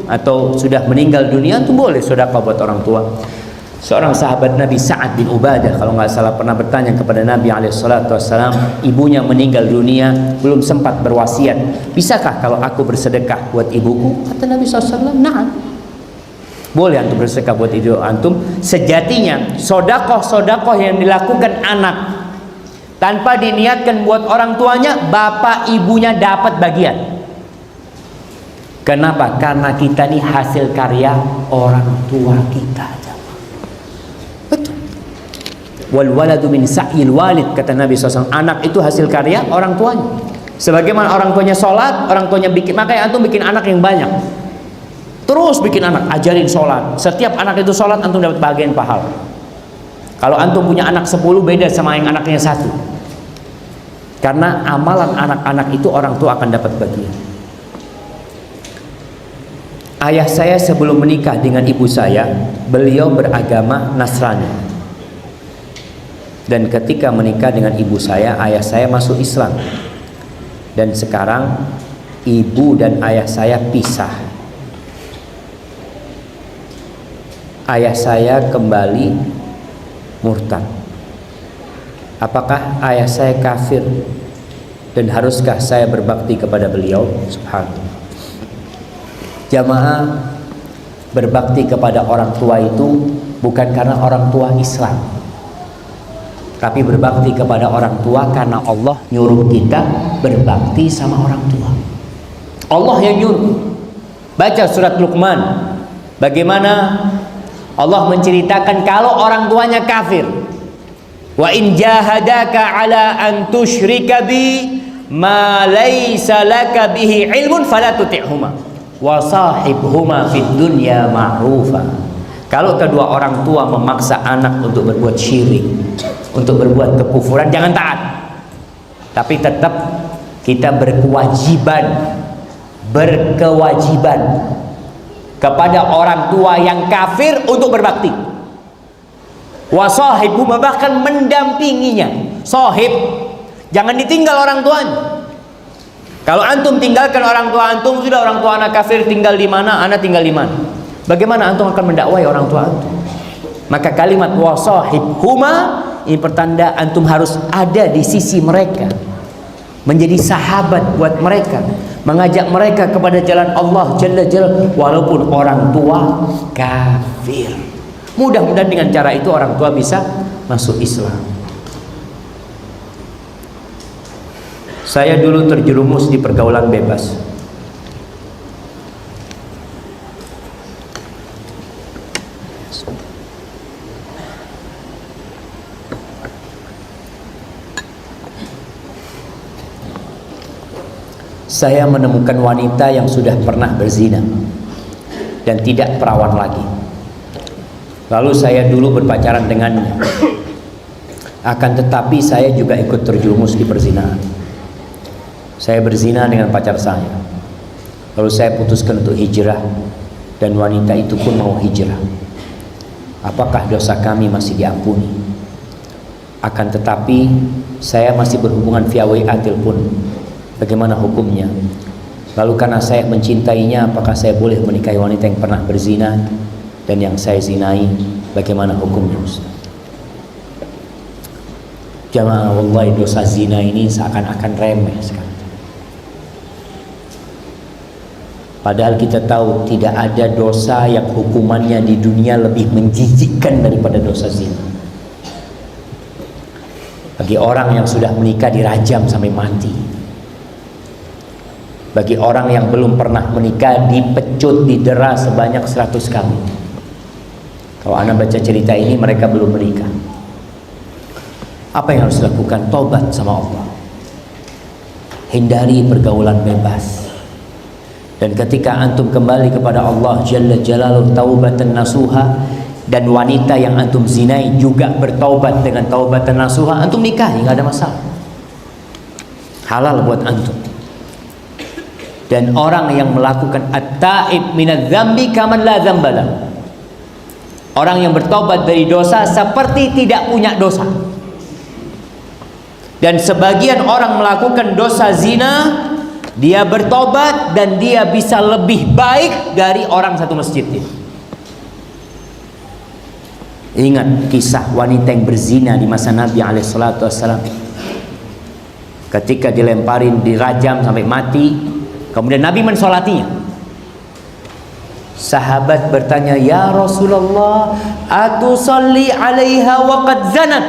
atau sudah meninggal dunia, antum boleh sedekah buat orang tua. Seorang sahabat Nabi Sa'ad bin Ubadah kalau nggak salah pernah bertanya kepada Nabi alaihissalam, ibunya meninggal dunia, belum sempat berwasiat, bisakah kalau aku bersedekah buat ibuku? Kata Nabi SAW, na'am. Boleh antum bersedekah buat ibu antum. Sejatinya sodakoh yang dilakukan anak tanpa diniatkan buat orang tuanya, bapak ibunya dapat bagian. Kenapa? Karena kita nih hasil karya orang tua kita. Betul. Wal waladu min sa'il walid, kata Nabi SAW. Anak itu hasil karya orang tuanya. Sebagaimana orang tuanya sholat, orang tuanya bikin, makanya antum bikin anak yang banyak. Terus bikin anak, ajarin sholat. Setiap anak itu sholat, antum dapat bagian pahala. Kalau antum punya anak 10, beda sama yang anaknya 1. Karena amalan anak-anak itu orang tua akan dapat bagian. ayah saya sebelum menikah dengan ibu saya, beliau beragama Nasrani. Dan ketika menikah dengan ibu saya, ayah saya masuk Islam. Dan sekarang ibu dan ayah saya pisah. Ayah saya kembali murtad. Apakah ayah saya kafir? Dan haruskah saya berbakti kepada beliau? Subhanallah. Jamaah, berbakti kepada orang tua itu bukan karena orang tua Islam, tapi berbakti kepada orang tua karena Allah nyuruh kita berbakti sama orang tua. Allah yang nyuruh. Baca surat Luqman, bagaimana Allah menceritakan kalau orang tuanya kafir. Wa in jahadaka ala an tusyrika bi ma laysa laka bihi ilmun fala tuti'huma wa sahibhuma fid dunya ma'rufa. Kalau kedua orang tua memaksa anak untuk berbuat syirik, untuk berbuat kekufuran, jangan taat. Tapi tetap kita berkewajiban kepada orang tua yang kafir untuk berbakti. Wasahibhuma, bahkan mendampinginya. Sahib, jangan ditinggal orang tuanya. Kalau antum tinggalkan orang tua antum, sudah orang tua anak kafir tinggal di mana, anak tinggal di mana. Bagaimana antum akan mendakwai orang tua antum? Maka kalimat wasahibhuma ini pertanda antum harus ada di sisi mereka, menjadi sahabat buat mereka, mengajak mereka kepada jalan Allah Jalla Jalla, walaupun orang tua kafir. Mudah-mudahan dengan cara itu orang tua bisa masuk Islam. Saya dulu terjerumus di pergaulan bebas. Saya menemukan wanita yang sudah pernah berzina dan tidak perawan lagi. Lalu saya dulu berpacaran dengannya. Akan tetapi saya juga ikut terjerumus di perzinahan. Saya berzina dengan pacar saya. Lalu saya putuskan untuk hijrah, dan wanita itu pun mau hijrah. Apakah dosa kami masih diampuni? Akan tetapi saya masih berhubungan via WA telepon. Bagaimana hukumnya? Lalu karena saya mencintainya, apakah saya boleh menikahi wanita yang pernah berzina dan yang saya zinai? Bagaimana hukumnya, Ustaz? Jamaah, wallahi dosa zina ini seakan-akan remeh sekali. Padahal kita tahu tidak ada dosa yang hukumannya di dunia lebih menjijikkan daripada dosa zina. Bagi orang yang sudah menikah dirajam sampai mati. Bagi orang yang belum pernah menikah dipecut, didera sebanyak 100 kali. Kalau anda baca cerita ini, mereka belum menikah. Apa yang harus dilakukan? Tobat sama Allah. Hindari pergaulan bebas. Dan ketika antum kembali kepada Allah Jalla Jalaluhu taubatan nasuha, dan wanita yang antum zinai juga bertaubat dengan taubatan nasuha, antum nikahi, nggak ada masalah. Halal buat antum. Dan orang yang melakukan at-taib minadz dzambi kaman la dzambala. Orang yang bertobat dari dosa seperti tidak punya dosa. Dan sebagian orang melakukan dosa zina, dia bertobat dan dia bisa lebih baik dari orang satu masjid ini. Ingat kisah wanita yang berzina di masa Nabi SAW. Ketika dilemparin, dirajam sampai mati, kemudian Nabi mensolatinya. Sahabat bertanya, "Ya Rasulullah, atusalli 'alaiha wa qad zanat?"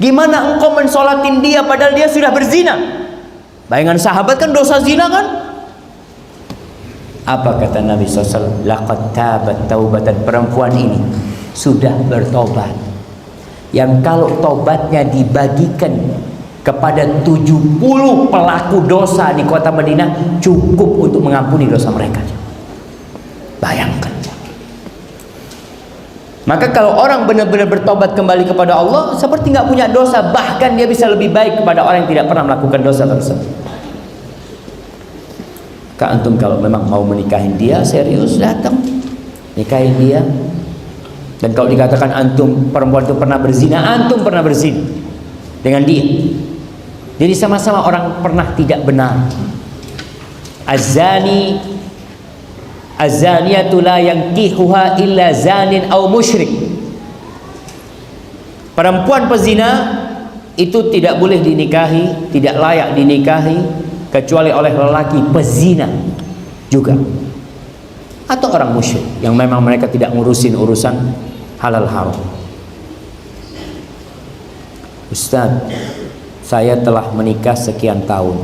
Gimana engkau mensolatin dia padahal dia sudah berzina? Bayangan sahabat kan dosa zina kan? Apa kata Nabi SAW? Laqad tabat taubatan. Perempuan ini sudah bertobat, yang kalau tobatnya dibagikan kepada 70 pelaku dosa di kota Madinah, cukup untuk mengampuni dosa mereka. Bayangkan. Maka kalau orang benar-benar bertobat kembali kepada Allah, seperti nggak punya dosa, bahkan dia bisa lebih baik kepada orang yang tidak pernah melakukan dosa tersebut. Kak antum kalau memang mau menikahin dia, serius datang nikahin dia. Dan kalau dikatakan antum perempuan itu pernah berzina, antum pernah berzina dengan dia. Jadi sama-sama orang pernah tidak benar. Az-zaniyatu la yankihuha illa zanin aw musyrik. Perempuan pezina itu tidak boleh dinikahi, tidak layak dinikahi kecuali oleh lelaki pezina juga, atau orang musyrik yang memang mereka tidak ngurusin urusan halal haram. Ustaz, saya telah menikah sekian tahun,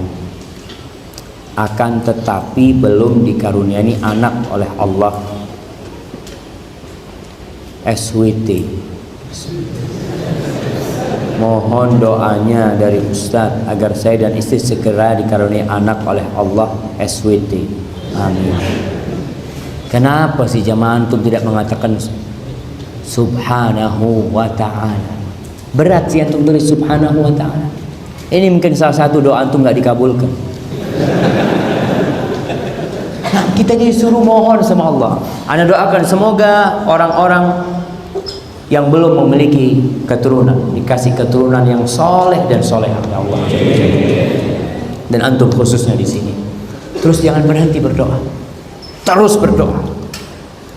akan tetapi belum dikaruniai anak oleh Allah. SWT. Mohon doanya dari Ustadz agar saya dan istri segera dikaruniai anak oleh Allah. SWT. Amin. Kenapa sih jamaah antum tidak mengatakan subhanahu wa ta'ala? Berat sih antum tulis subhanahu wa ta'ala. Ini mungkin salah satu doa antum gak dikabulkan. Nah, kita disuruh mohon sama Allah. Ana doakan semoga orang-orang yang belum memiliki keturunan dikasih keturunan yang soleh dan solehah ya Allah. Dan antum khususnya di sini. Terus jangan berhenti berdoa. Terus berdoa.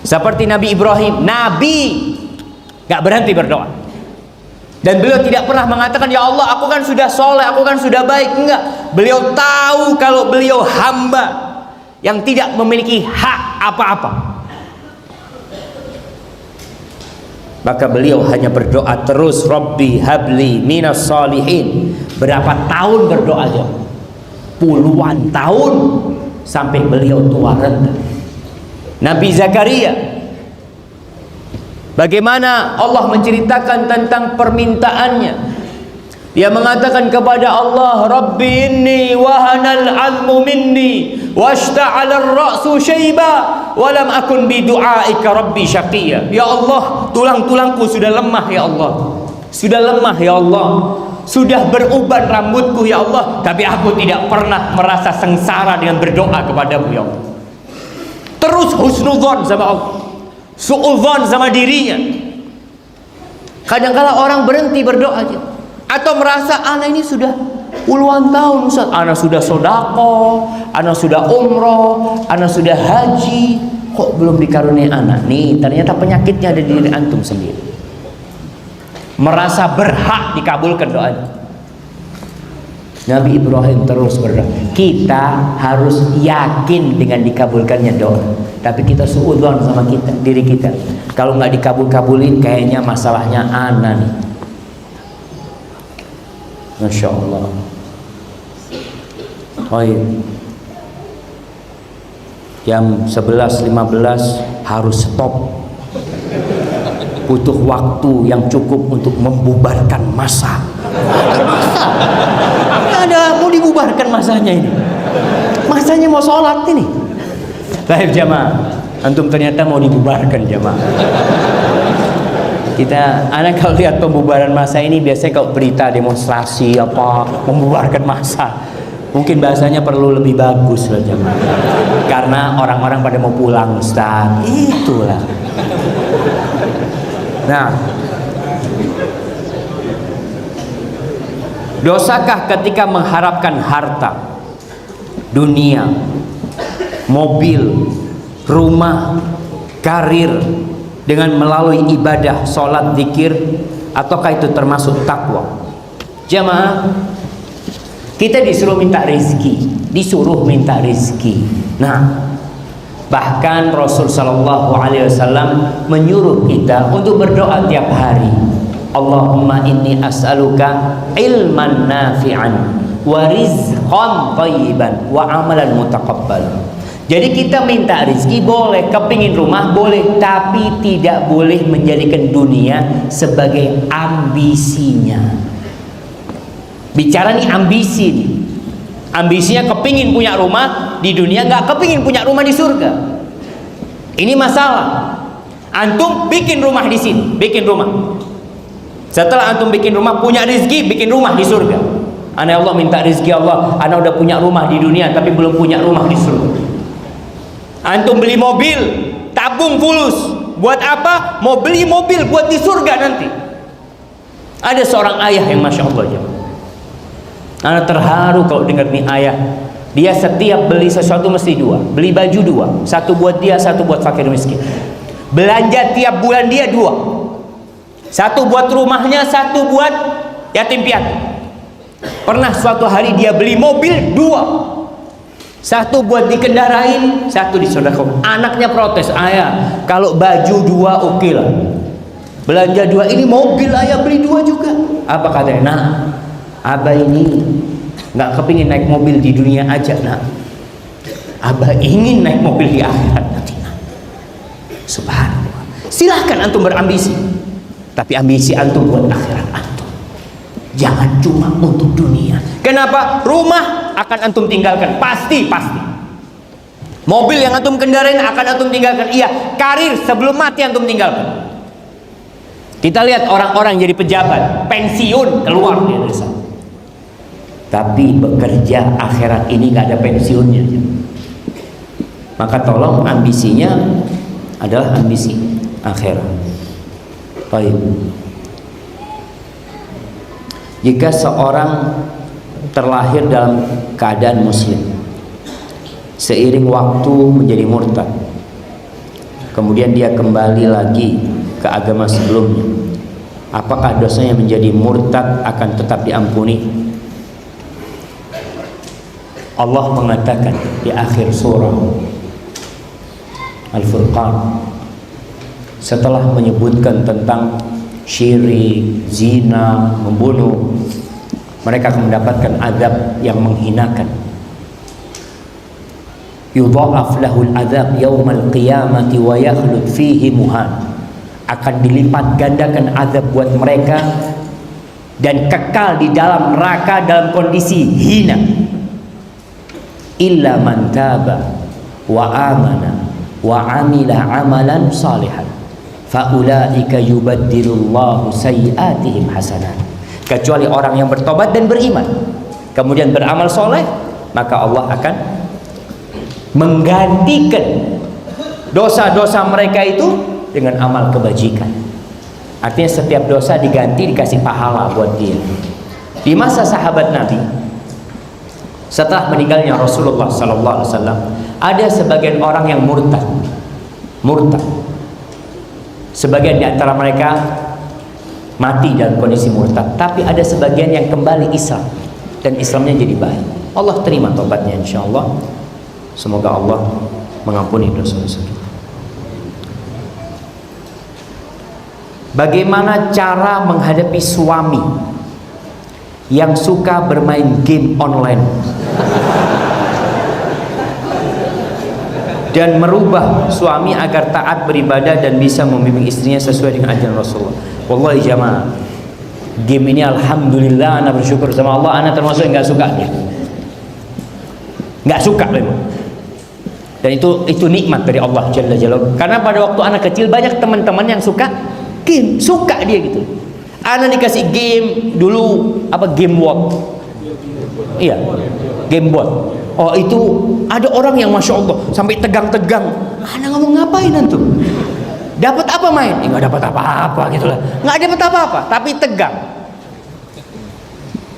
Seperti Nabi Ibrahim, Nabi gak berhenti berdoa. Dan beliau tidak pernah mengatakan, ya Allah aku kan sudah soleh, aku kan sudah baik. Enggak. Beliau tahu kalau beliau hamba yang tidak memiliki hak apa-apa. Maka beliau hanya berdoa terus, Rabbi habli minas salihin. Berapa tahun berdoa aja? Puluhan tahun sampai beliau tua renta. Nabi Zakaria, bagaimana Allah menceritakan tentang permintaannya. Dia mengatakan kepada Allah, Rabbi inni wahanal azmu minni washta'ala ar-ra'su syaiba wa lam akun bi du'aika rabbi syaqiyya. Ya Allah, tulang-tulangku sudah lemah ya Allah. Sudah lemah ya Allah. Sudah beruban rambutku ya Allah, tapi aku tidak pernah merasa sengsara dengan berdoa kepadamu ya Allah. Terus husnudzon sama Allah, suudzon sama dirinya. Kadang-kala orang berhenti berdoa aja, atau merasa anak ini sudah puluhan tahun Ustaz, anak sudah sodako, anak sudah umroh, anak sudah haji, kok belum dikaruniai anak. Nih ternyata penyakitnya ada di diri antum sendiri. Merasa berhak dikabulkan doanya. Nabi Ibrahim terus berdoa. Kita harus yakin dengan dikabulkannya doa, tapi kita suudzon sama kita, diri kita. Kalau nggak dikabul-kabulin, kayaknya masalahnya ana nih. Masya Allah. Baik. Jam 11.15 harus stop. Butuh waktu yang cukup untuk membubarkan massa. Ada mau dibubarkan masanya ini. Masanya mau sholat ini. Baik jamaah, antum ternyata mau dibubarkan jamaah. Anak kalau lihat pembubaran massa ini biasanya kalau berita demonstrasi apa membubarkan massa, mungkin bahasanya perlu lebih bagus lah jamaah. Karena orang-orang pada mau pulang Ustaz. Itulah. Nah, dosakah ketika mengharapkan harta, dunia, mobil, rumah, karir dengan melalui ibadah, sholat, zikir, ataukah itu termasuk takwa? Jamaah, kita disuruh minta rezeki, Nah, bahkan Rasul Shallallahu Alaihi Wasallam menyuruh kita untuk berdoa tiap hari. Allahumma inni as'aluka ilman nafi'an wa rizqan thayyiban wa amalan mutaqabbal. Jadi kita minta rezeki boleh, kepingin rumah boleh, tapi tidak boleh menjadikan dunia sebagai ambisinya. Bicara nih ambisi nih. Ambisinya kepingin punya rumah di dunia, nggak kepingin punya rumah di surga. Ini masalah. Antum bikin rumah di sini, bikin rumah. Setelah antum bikin rumah, punya rezeki, bikin rumah di surga. Ana Allah minta rezeki Allah, ana udah punya rumah di dunia tapi belum punya rumah di surga. Antum beli mobil, tabung fulus. Buat apa? Mau beli mobil buat di surga nanti. Ada seorang ayah yang Masya Allah jemaah. Ana terharu kalau dengar nih ayah. Dia setiap beli sesuatu mesti dua. Beli baju dua. Satu buat dia, satu buat fakir miskin. Belanja tiap bulan dia dua. Satu buat rumahnya, satu buat yatim piatu. Pernah suatu hari dia beli mobil dua. Satu buat dikendarain, satu disedekahkan. Anaknya protes, ayah kalau baju dua oke lah. Belanja dua, ini mobil ayah beli dua juga. Apa katanya? Nah, abah ini nggak kepingin naik mobil di dunia aja, nak. Abah ingin naik mobil di akhirat nanti, nak. Subhanallah. Silahkan antum berambisi, tapi ambisi antum buat akhirat antum. Jangan cuma untuk dunia. Kenapa? Rumah akan antum tinggalkan, pasti. Mobil yang antum kendarain akan antum tinggalkan. Iya, karir sebelum mati antum tinggalkan. Kita lihat orang-orang jadi pejabat, pensiun keluar dari sana. Tapi bekerja akhirat ini nggak ada pensiunnya. Maka tolong ambisinya adalah ambisi akhirat. Baik. Jika seorang terlahir dalam keadaan muslim, seiring waktu menjadi murtad, kemudian dia kembali lagi ke agama sebelumnya, apakah dosanya menjadi murtad akan tetap diampuni? Allah mengatakan di akhir surah Al-Furqan, setelah menyebutkan tentang syirik, zina, membunuh, mereka akan mendapatkan azab yang menghinakan. Yudha'af lahul azab yaumal qiyamati wa yakhlud fihi muhan. Akan dilipat gandakan azab buat mereka dan kekal di dalam neraka dalam kondisi hina. Illa man taba wa amana wa amila amalan salihan faulaika yubaddilullahu sayyiatihim hasanat. Kecuali orang yang bertobat dan beriman kemudian beramal soleh, maka Allah akan menggantikan dosa-dosa mereka itu dengan amal kebajikan. Artinya setiap dosa diganti, dikasih pahala buat dia. Di masa sahabat Nabi, setelah meninggalnya Rasulullah SAW, ada sebagian orang yang murtad. Sebagian di antara mereka mati dalam kondisi murtad, tapi ada sebagian yang kembali Islam dan Islamnya jadi baik. Allah terima tobatnya insyaallah. Semoga Allah mengampuni dosa-dosa kita. Bagaimana cara menghadapi suami yang suka bermain game online dan merubah suami agar taat beribadah dan bisa membimbing istrinya sesuai dengan ajaran Rasulullah? Wallahi jamaah, game ini alhamdulillah ana bersyukur sama Allah, ana termasuk yang nggak suka game. Nggak suka memang. Dan itu nikmat dari Allah Jalla Jalaluhu. Karena pada waktu anak kecil banyak teman-teman yang suka game, suka dia gitu. Anak dikasih game dulu game bot. Iya, game bot. Oh itu ada orang yang Masya Allah sampai tegang-tegang. Anak ngomong ngapain antum? Dapat apa main? Nggak dapat apa-apa gitu lah. Nggak dapat apa-apa, tapi tegang.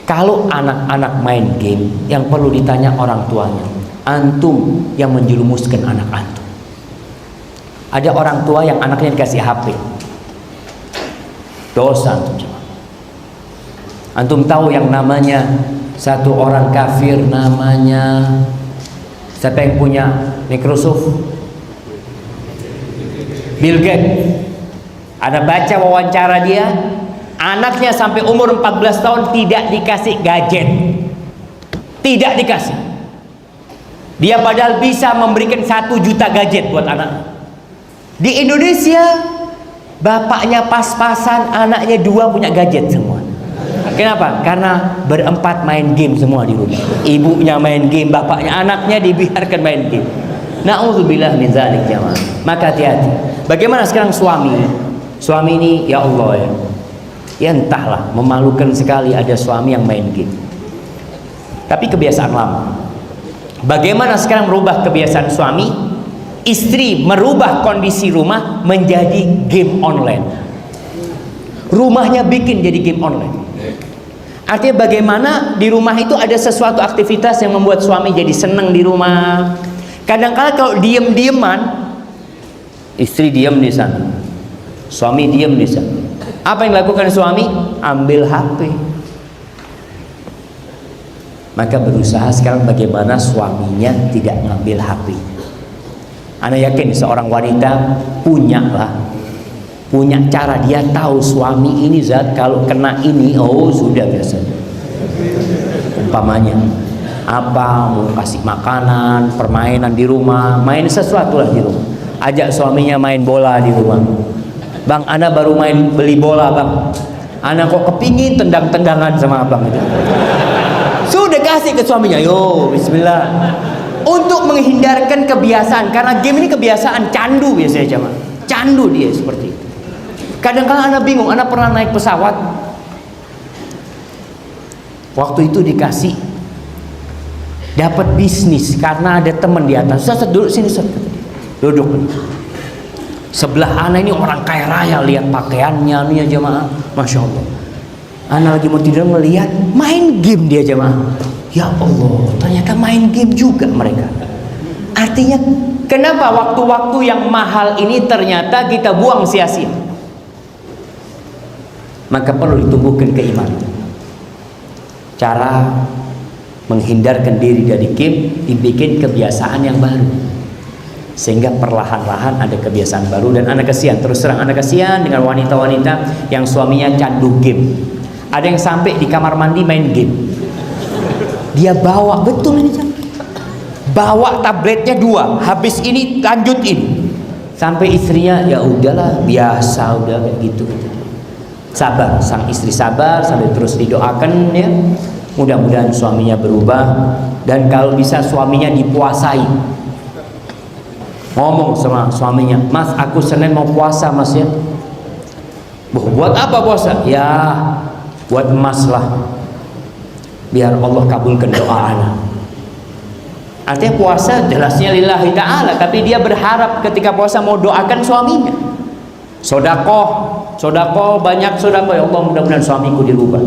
Kalau anak-anak main game, yang perlu ditanya orang tuanya, antum yang menjerumuskan anak antum. Ada orang tua yang anaknya dikasih HP, dosa antum. Antum tahu yang namanya satu orang kafir, namanya siapa yang punya Microsoft? Bill Gates. Ada baca wawancara dia, anaknya sampai umur 14 tahun tidak dikasih gadget, tidak dikasih. Dia padahal bisa memberikan 1 juta gadget buat anak. Di Indonesia bapaknya pas-pasan, anaknya 2 punya gadget semua. Kenapa? Karena berempat main game semua di rumah. Ibunya main game, bapaknya, anaknya dibiarkan main game. Na'udzubillah min dzalik jamaah. Maka hati-hati. Bagaimana sekarang suami? Suami ini ya Allah ya entahlah, memalukan sekali ada suami yang main game. Tapi kebiasaan lama. Bagaimana sekarang merubah kebiasaan suami? Istri merubah kondisi rumah menjadi game online. Rumahnya bikin jadi game online. Artinya bagaimana di rumah itu ada sesuatu aktivitas yang membuat suami jadi senang di rumah. Kadang-kadang kalau diem-dieman, istri diem di sana, suami diem di sana. Apa yang dilakukan suami? Ambil HP. Maka berusaha sekarang bagaimana suaminya tidak ngambil HP. Ana yakin seorang wanita punya cara, dia tahu suami ini zat kalau kena ini, oh sudah biasa. Umpamanya apa, mau kasih makanan, permainan di rumah, main sesuatu lah di rumah. Ajak suaminya main bola di rumah. Bang, ana baru beli bola bang. Ana kok kepingin tendang-tendangan sama abang itu. Sudah kasih ke suaminya, yo bismillah. Untuk menghindarkan kebiasaan, karena game ini kebiasaan candu biasanya jemaah. Candu dia seperti itu. Kadang-kadang anak bingung, anak pernah naik pesawat. Waktu itu dikasih dapat bisnis karena ada teman di atas. Ustaz, duduk sini, Ustaz. Duduk. Sebelah anak ini orang kaya raya, lihat pakaiannya nih ya jemaah. Masya Allah. Anak lagi mau tidur melihat main game dia jemaah. Ya Allah, ternyata main game juga mereka. Artinya kenapa waktu-waktu yang mahal ini ternyata kita buang sia-sia? Maka perlu ditumbuhkan keimanan. Cara menghindarkan diri dari game, dibikin kebiasaan yang baru, sehingga perlahan-lahan ada kebiasaan baru. Dan anak kasihan, terus terang anak kasihan dengan wanita-wanita yang suaminya candu game. Ada yang sampai di kamar mandi main game. Dia bawa, betul ini, bawa tabletnya 2, habis ini lanjut ini, sampai istrinya ya udahlah biasa, udah kayak gitu. Sabar, sang istri sabar sambil terus didoakan ya. Mudah-mudahan suaminya berubah, dan kalau bisa suaminya dipuasai. Ngomong sama suaminya, Mas, aku Senin mau puasa Mas ya. Buat apa puasa? Ya buat emas lah, biar Allah kabulkan doa anak. Artinya puasa jelasnya lillahi ta'ala, tapi dia berharap ketika puasa mau doakan suaminya. Sodakoh, banyak sodakoh. Ya Allah, mudah-mudahan suamiku dirubah.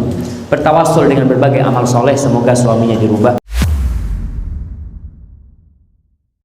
Bertawassul dengan berbagai amal soleh, semoga suaminya dirubah.